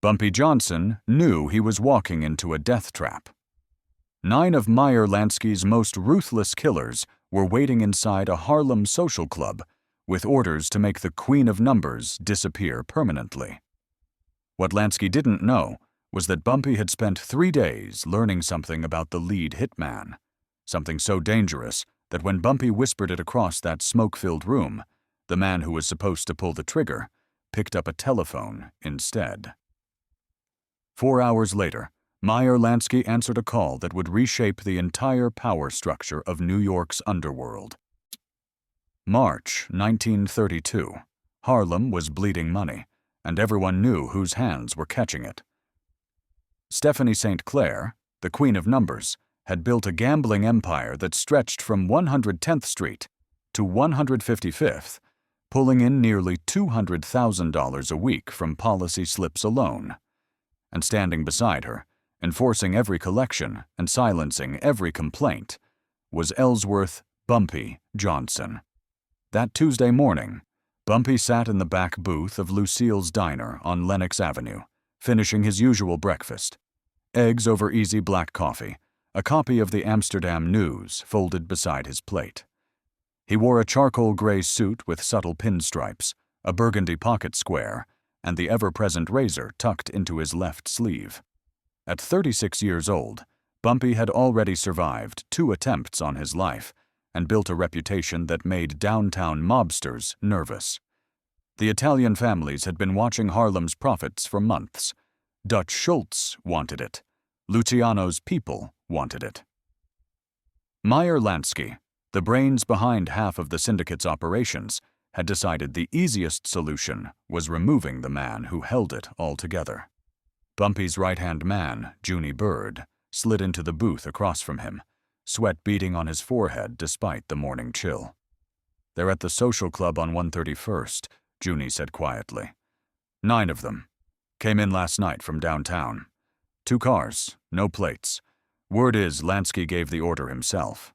Bumpy Johnson knew he was walking into a death trap. 9 of Meyer Lansky's most ruthless killers were waiting inside a Harlem social club with orders to make the Queen of Numbers disappear permanently. What Lansky didn't know was that Bumpy had spent 3 days learning something about the lead hitman, something so dangerous that when Bumpy whispered it across that smoke-filled room, the man who was supposed to pull the trigger picked up a telephone instead. 4 hours later, Meyer Lansky answered a call that would reshape the entire power structure of New York's underworld. March 1932. Harlem was bleeding money, and everyone knew whose hands were catching it. Stephanie St. Clair, the Queen of Numbers, had built a gambling empire that stretched from 110th Street to 155th, pulling in nearly $200,000 a week from policy slips alone. And standing beside her, enforcing every collection and silencing every complaint, was Ellsworth Bumpy Johnson. That Tuesday morning, Bumpy sat in the back booth of Lucille's Diner on Lenox Avenue, finishing his usual breakfast. Eggs over easy black coffee, a copy of the Amsterdam News folded beside his plate. He wore a charcoal gray suit with subtle pinstripes, a burgundy pocket square, and the ever-present razor tucked into his left sleeve. At 36 years old, Bumpy had already survived 2 attempts on his life and built a reputation that made downtown mobsters nervous. The Italian families had been watching Harlem's profits for months. Dutch Schultz wanted it. Luciano's people wanted it. Meyer Lansky, the brains behind half of the syndicate's operations, had decided the easiest solution was removing the man who held it all together. Bumpy's right-hand man, Junie Bird, slid into the booth across from him, sweat beading on his forehead despite the morning chill. "They're at the social club on 131st, Junie said quietly. 9 of them. Came in last night from downtown. 2 cars, no plates. Word is Lansky gave the order himself."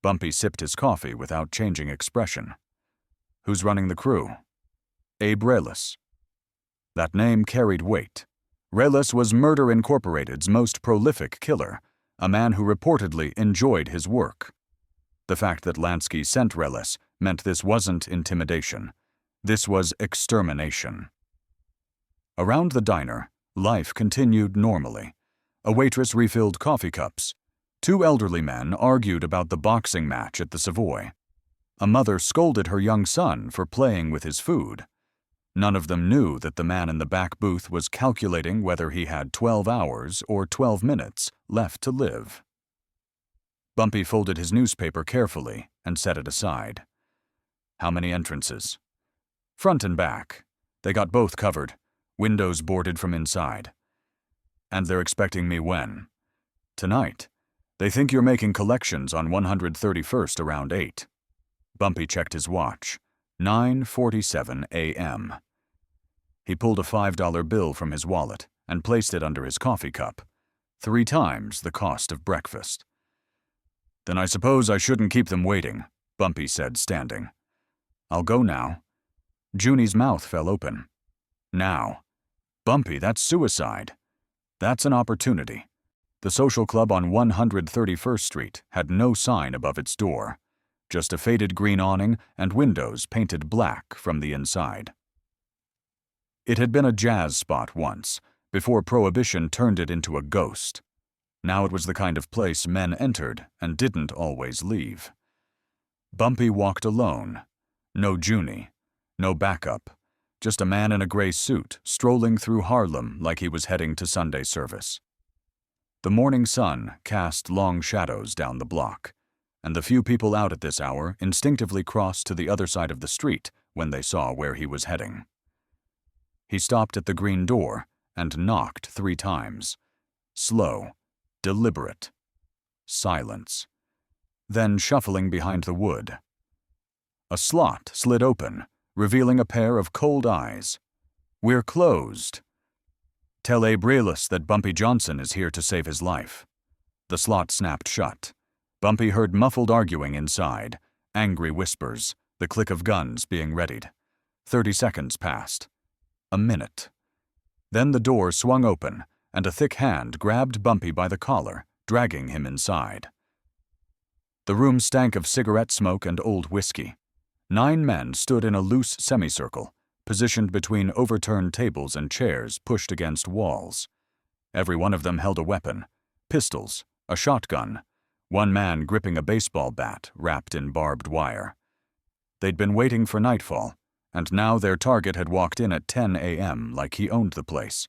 Bumpy sipped his coffee without changing expression. "Who's running the crew?" "Abe Reles." That name carried weight. Reles was Murder Incorporated's most prolific killer, a man who reportedly enjoyed his work. The fact that Lansky sent Reles meant this wasn't intimidation. This was extermination. Around the diner, life continued normally. A waitress refilled coffee cups. 2 elderly men argued about the boxing match at the Savoy. A mother scolded her young son for playing with his food. None of them knew that the man in the back booth was calculating whether he had 12 hours or 12 minutes left to live. Bumpy folded his newspaper carefully and set it aside. "How many entrances?" "Front and back. They got both covered. Windows boarded from inside." "And they're expecting me when?" "Tonight. They think you're making collections on 131st around 8. Bumpy checked his watch. 9:47 a.m. He pulled a $5 bill from his wallet and placed it under his coffee cup. 3 times the cost of breakfast. "Then I suppose I shouldn't keep them waiting," Bumpy said, standing. "I'll go now." Junie's mouth fell open. "Now. Bumpy, that's suicide." "That's an opportunity." The social club on 131st Street had no sign above its door, just a faded green awning and windows painted black from the inside. It had been a jazz spot once, before Prohibition turned it into a ghost. Now it was the kind of place men entered and didn't always leave. Bumpy walked alone. No Junie, no backup, just a man in a gray suit strolling through Harlem like he was heading to Sunday service. The morning sun cast long shadows down the block, and the few people out at this hour instinctively crossed to the other side of the street when they saw where he was heading. He stopped at the green door and knocked 3 times. Slow, deliberate. Silence. Then shuffling behind the wood. A slot slid open, revealing a pair of cold eyes. "We're closed." "Tell Abe Reles that Bumpy Johnson is here to save his life." The slot snapped shut. Bumpy heard muffled arguing inside, angry whispers, the click of guns being readied. 30 seconds passed. A minute. Then the door swung open, and a thick hand grabbed Bumpy by the collar, dragging him inside. The room stank of cigarette smoke and old whiskey. 9 men stood in a loose semicircle, positioned between overturned tables and chairs pushed against walls. Every one of them held a weapon: pistols, a shotgun, one man gripping a baseball bat wrapped in barbed wire. They'd been waiting for nightfall, and now their target had walked in at 10 a.m. like he owned the place.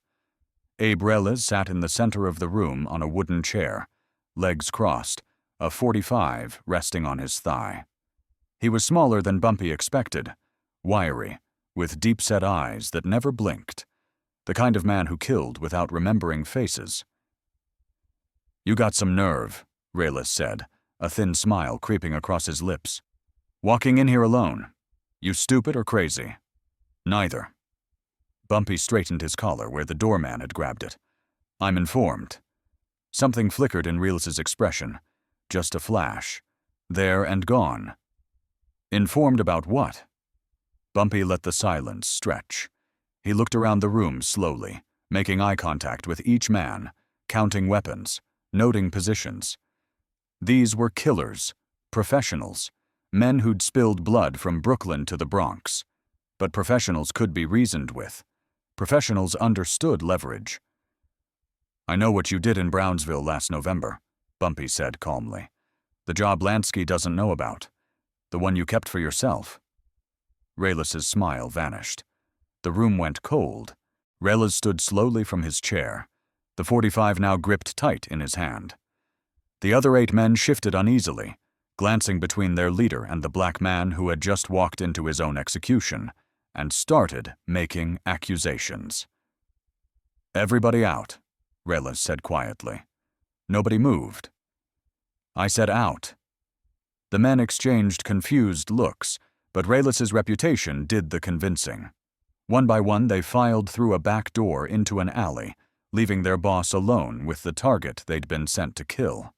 Abe Reles sat in the center of the room on a wooden chair, legs crossed, a .45 resting on his thigh. He was smaller than Bumpy expected, wiry, with deep-set eyes that never blinked, the kind of man who killed without remembering faces. "You got some nerve," Reles said, a thin smile creeping across his lips. "Walking in here alone. You stupid or crazy?" "Neither." Bumpy straightened his collar where the doorman had grabbed it. "I'm informed." Something flickered in Reles's expression. Just a flash. There and gone. Informed about what? Bumpy let the silence stretch. He looked around the room slowly, making eye contact with each man, counting weapons, noting positions. These were killers, professionals, men who'd spilled blood from Brooklyn to the Bronx. But professionals could be reasoned with. Professionals understood leverage. "I know what you did in Brownsville last November," Bumpy said calmly. "The job Lansky doesn't know about. The one you kept for yourself." Reles's smile vanished. The room went cold. Reles stood slowly from his chair, the .45 now gripped tight in his hand. The other 8 men shifted uneasily, glancing between their leader and the black man who had just walked into his own execution, and started making accusations. "Everybody out," Reles said quietly. Nobody moved. "I said out." The men exchanged confused looks, but Reles's reputation did the convincing. One by one they filed through a back door into an alley, leaving their boss alone with the target they'd been sent to kill.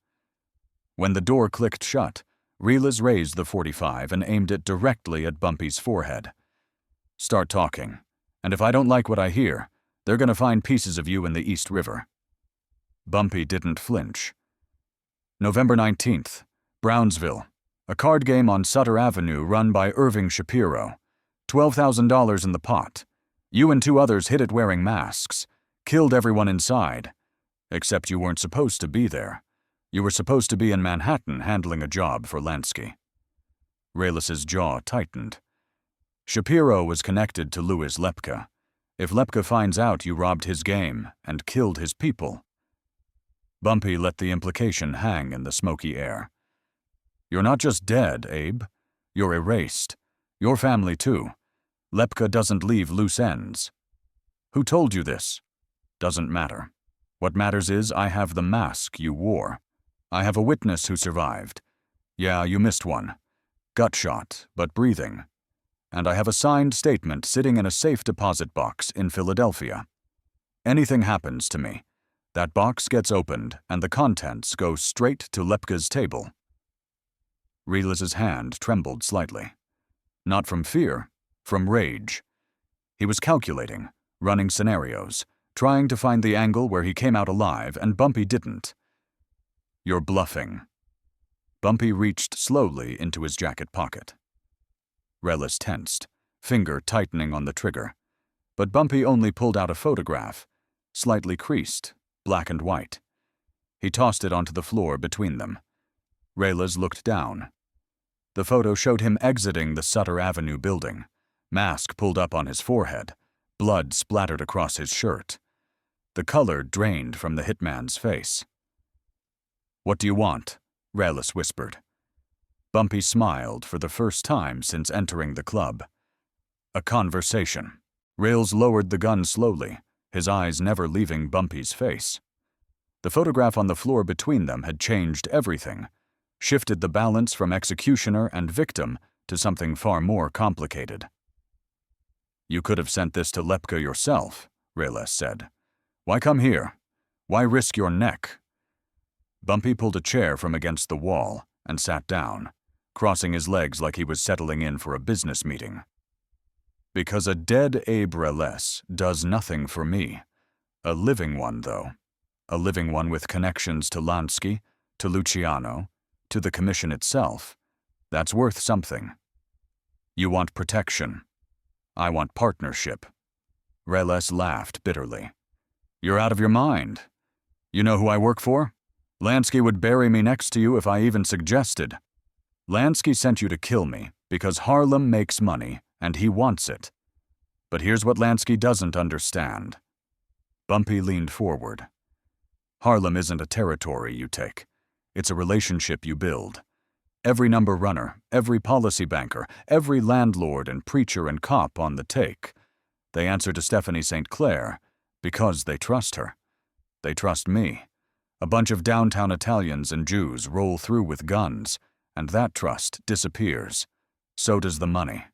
When the door clicked shut, Reles raised the .45 and aimed it directly at Bumpy's forehead. "Start talking, and if I don't like what I hear, they're going to find pieces of you in the East River." Bumpy didn't flinch. "November 19th, Brownsville. A card game on Sutter Avenue run by Irving Shapiro. $12,000 in the pot. You and 2 others hid it wearing masks. Killed everyone inside. Except you weren't supposed to be there. You were supposed to be in Manhattan handling a job for Lansky." Reles's jaw tightened. "Shapiro was connected to Louis Lepke. If Lepke finds out you robbed his game and killed his people..." Bumpy let the implication hang in the smoky air. "You're not just dead, Abe. You're erased. Your family, too. Lepke doesn't leave loose ends." "Who told you this?" "Doesn't matter. What matters is I have the mask you wore. I have a witness who survived. Yeah, you missed one. Gut shot, but breathing. And I have a signed statement sitting in a safe deposit box in Philadelphia. Anything happens to me, that box gets opened and the contents go straight to Lepke's table." Reles's hand trembled slightly. Not from fear, from rage. He was calculating, running scenarios, trying to find the angle where he came out alive, and Bumpy didn't. "You're bluffing." Bumpy reached slowly into his jacket pocket. Reles tensed, finger tightening on the trigger. But Bumpy only pulled out a photograph, slightly creased, black and white. He tossed it onto the floor between them. Reles looked down. The photo showed him exiting the Sutter Avenue building, mask pulled up on his forehead, blood splattered across his shirt. The color drained from the hitman's face. "What do you want?" Reles whispered. Bumpy smiled for the first time since entering the club. "A conversation." Reles lowered the gun slowly, his eyes never leaving Bumpy's face. The photograph on the floor between them had changed everything, shifted the balance from executioner and victim to something far more complicated. "You could have sent this to Lepke yourself," Reles said. "Why come here? Why risk your neck?" Bumpy pulled a chair from against the wall and sat down, crossing his legs like he was settling in for a business meeting. "Because a dead Abe Reles does nothing for me. A living one, though. A living one with connections to Lansky, to Luciano, to the commission itself. That's worth something. You want protection. I want partnership. Reles laughed bitterly. You're out of your mind. You know who I work for? Lansky would bury me next to you if I even suggested. Lansky sent you to kill me because Harlem makes money and he wants it. But here's what Lansky doesn't understand. Bumpy leaned forward. Harlem isn't a territory you take. It's a relationship you build. Every number runner, every policy banker, every landlord and preacher and cop on the take. They answer to Stephanie St. Clair because they trust her. They trust me. A bunch of downtown Italians and Jews roll through with guns, and that trust disappears. So does the money.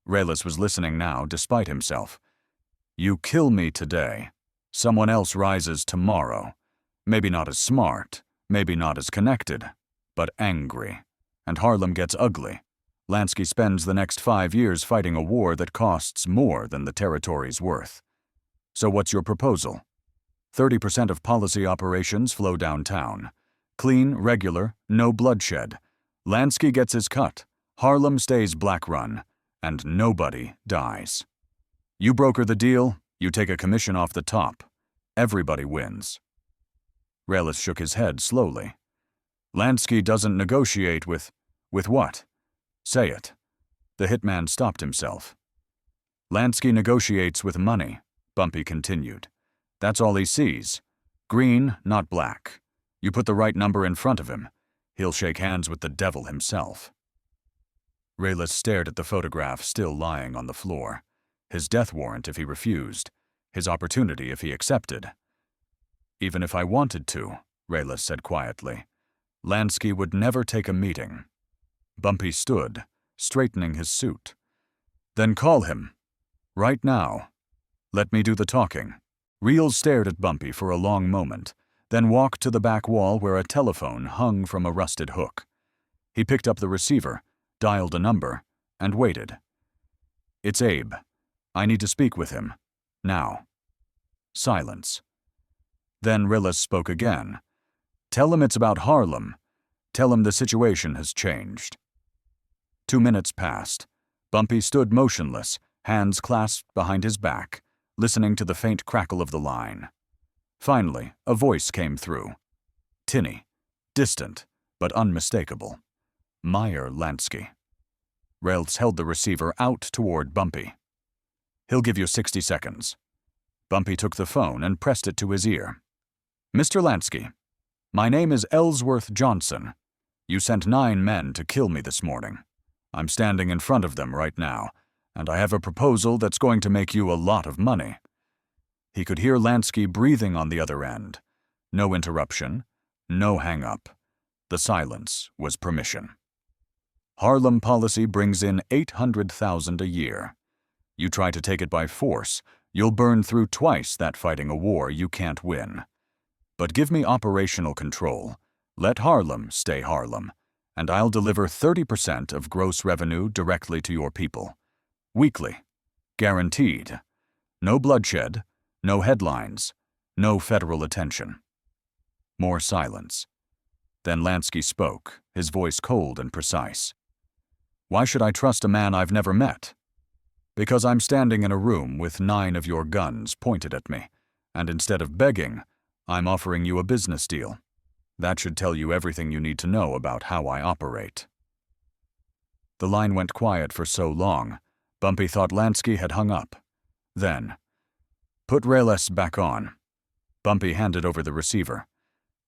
Reles was listening now, despite himself. You kill me today. Someone else rises tomorrow. Maybe not as smart, maybe not as connected, but angry. And Harlem gets ugly. Lansky spends the next 5 years fighting a war that costs more than the territory's worth. So what's your proposal? 30% of policy operations flow downtown. Clean, regular, no bloodshed. Lansky gets his cut. Harlem stays black run. And nobody dies. You broker the deal, you take a commission off the top. Everybody wins. Reles shook his head slowly. Lansky doesn't negotiate with what? Say it. The hitman stopped himself. Lansky negotiates with money, Bumpy continued. That's all he sees. Green, not black. You put the right number in front of him. He'll shake hands with the devil himself. Reles stared at the photograph still lying on the floor. His death warrant if he refused. His opportunity if he accepted. Even if I wanted to, Reles said quietly, Lansky would never take a meeting. Bumpy stood, straightening his suit. Then call him. Right now. Let me do the talking. Reles stared at Bumpy for a long moment, then walked to the back wall where a telephone hung from a rusted hook. He picked up the receiver, dialed a number, and waited. It's Abe. I need to speak with him. Now. Silence. Then Reles spoke again. Tell him it's about Harlem. Tell him the situation has changed. 2 minutes passed. Bumpy stood motionless, hands clasped behind his back, listening to the faint crackle of the line. Finally, a voice came through. Tinny, distant, but unmistakable. Meyer Lansky. Reles held the receiver out toward Bumpy. He'll give you 60 seconds. Bumpy took the phone and pressed it to his ear. Mr. Lansky, my name is Ellsworth Johnson. You sent 9 men to kill me this morning. I'm standing in front of them right now, and I have a proposal that's going to make you a lot of money. He could hear Lansky breathing on the other end. No interruption, no hang-up. The silence was permission. Harlem policy brings in $800,000 a year. You try to take it by force, you'll burn through twice that fighting a war you can't win. But give me operational control. Let Harlem stay Harlem, and I'll deliver 30% of gross revenue directly to your people. Weekly. Guaranteed. No bloodshed, no headlines, no federal attention. More silence. Then Lansky spoke, his voice cold and precise. Why should I trust a man I've never met? Because I'm standing in a room with 9 of your guns pointed at me, and instead of begging, I'm offering you a business deal. That should tell you everything you need to know about how I operate. The line went quiet for so long, Bumpy thought Lansky had hung up. Then, put Reles back on. Bumpy handed over the receiver.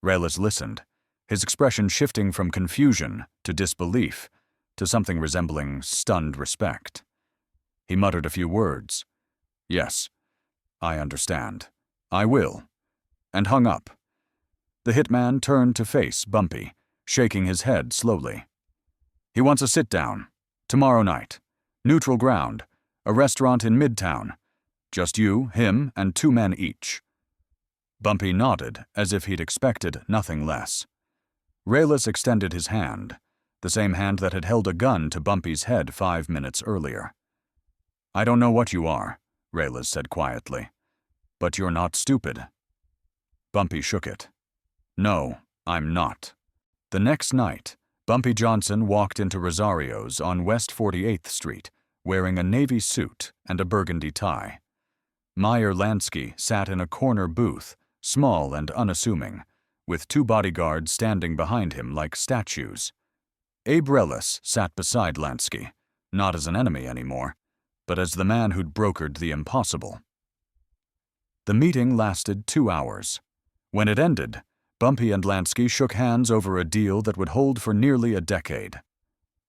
Reles listened, his expression shifting from confusion to disbelief, to something resembling stunned respect. He muttered a few words. Yes, I understand. I will. And hung up. The hitman turned to face Bumpy, shaking his head slowly. He wants a sit-down. Tomorrow night. Neutral ground. A restaurant in Midtown. Just you, him, and 2 men each. Bumpy nodded, as if he'd expected nothing less. Reles extended his hand, the same hand that had held a gun to Bumpy's head 5 minutes earlier. I don't know what you are, Reles said quietly. "But you're not stupid." Bumpy shook it. "No, I'm not." The next night, Bumpy Johnson walked into Rosario's on West 48th Street, wearing a navy suit and a burgundy tie. Meyer Lansky sat in a corner booth, small and unassuming, with 2 bodyguards standing behind him like statues. Abe Reles sat beside Lansky, not as an enemy anymore, but as the man who'd brokered the impossible. The meeting lasted 2 hours. When it ended, Bumpy and Lansky shook hands over a deal that would hold for nearly a decade.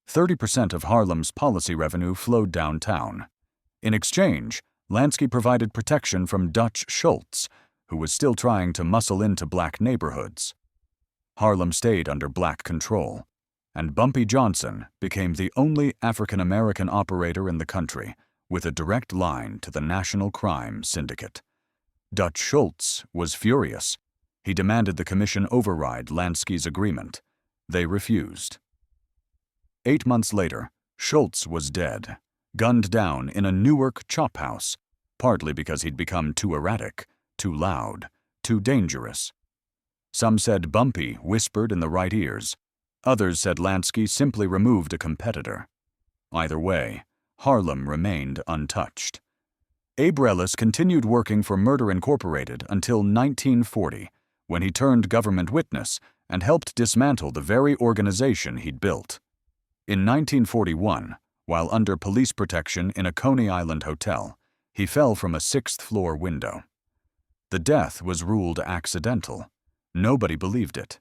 30% of Harlem's policy revenue flowed downtown. In exchange, Lansky provided protection from Dutch Schultz, who was still trying to muscle into black neighborhoods. Harlem stayed under black control, and Bumpy Johnson became the only African-American operator in the country with a direct line to the National Crime Syndicate. Dutch Schultz was furious. He demanded the commission override Lansky's agreement. They refused. 8 months later, Schultz was dead, gunned down in a Newark chop house, partly because he'd become too erratic, too loud, too dangerous. Some said Bumpy whispered in the right ears. Others said Lansky simply removed a competitor. Either way, Harlem remained untouched. Abe Reles continued working for Murder Incorporated until 1940, when he turned government witness and helped dismantle the very organization he'd built. In 1941, while under police protection in a Coney Island hotel, he fell from a 6th-floor window. The death was ruled accidental. Nobody believed it,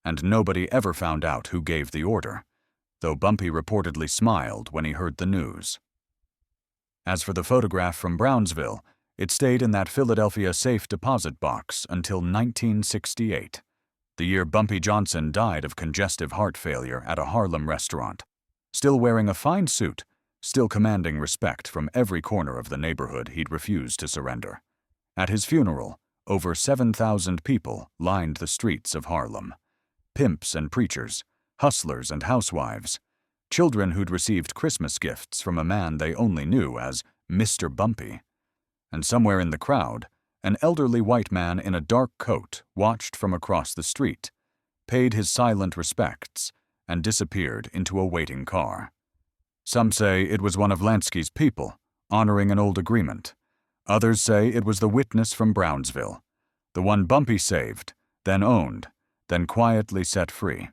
and nobody ever found out who gave the order, though Bumpy reportedly smiled when he heard the news. As for the photograph from Brownsville, it stayed in that Philadelphia safe deposit box until 1968, the year Bumpy Johnson died of congestive heart failure at a Harlem restaurant, still wearing a fine suit, still commanding respect from every corner of the neighborhood he'd refused to surrender. At his funeral, over 7,000 people lined the streets of Harlem. Pimps and preachers, hustlers and housewives, children who'd received Christmas gifts from a man they only knew as Mr. Bumpy. And somewhere in the crowd, an elderly white man in a dark coat watched from across the street, paid his silent respects, and disappeared into a waiting car. Some say it was one of Lansky's people, honoring an old agreement. Others say it was the witness from Brownsville, the one Bumpy saved, then owned, then quietly set free.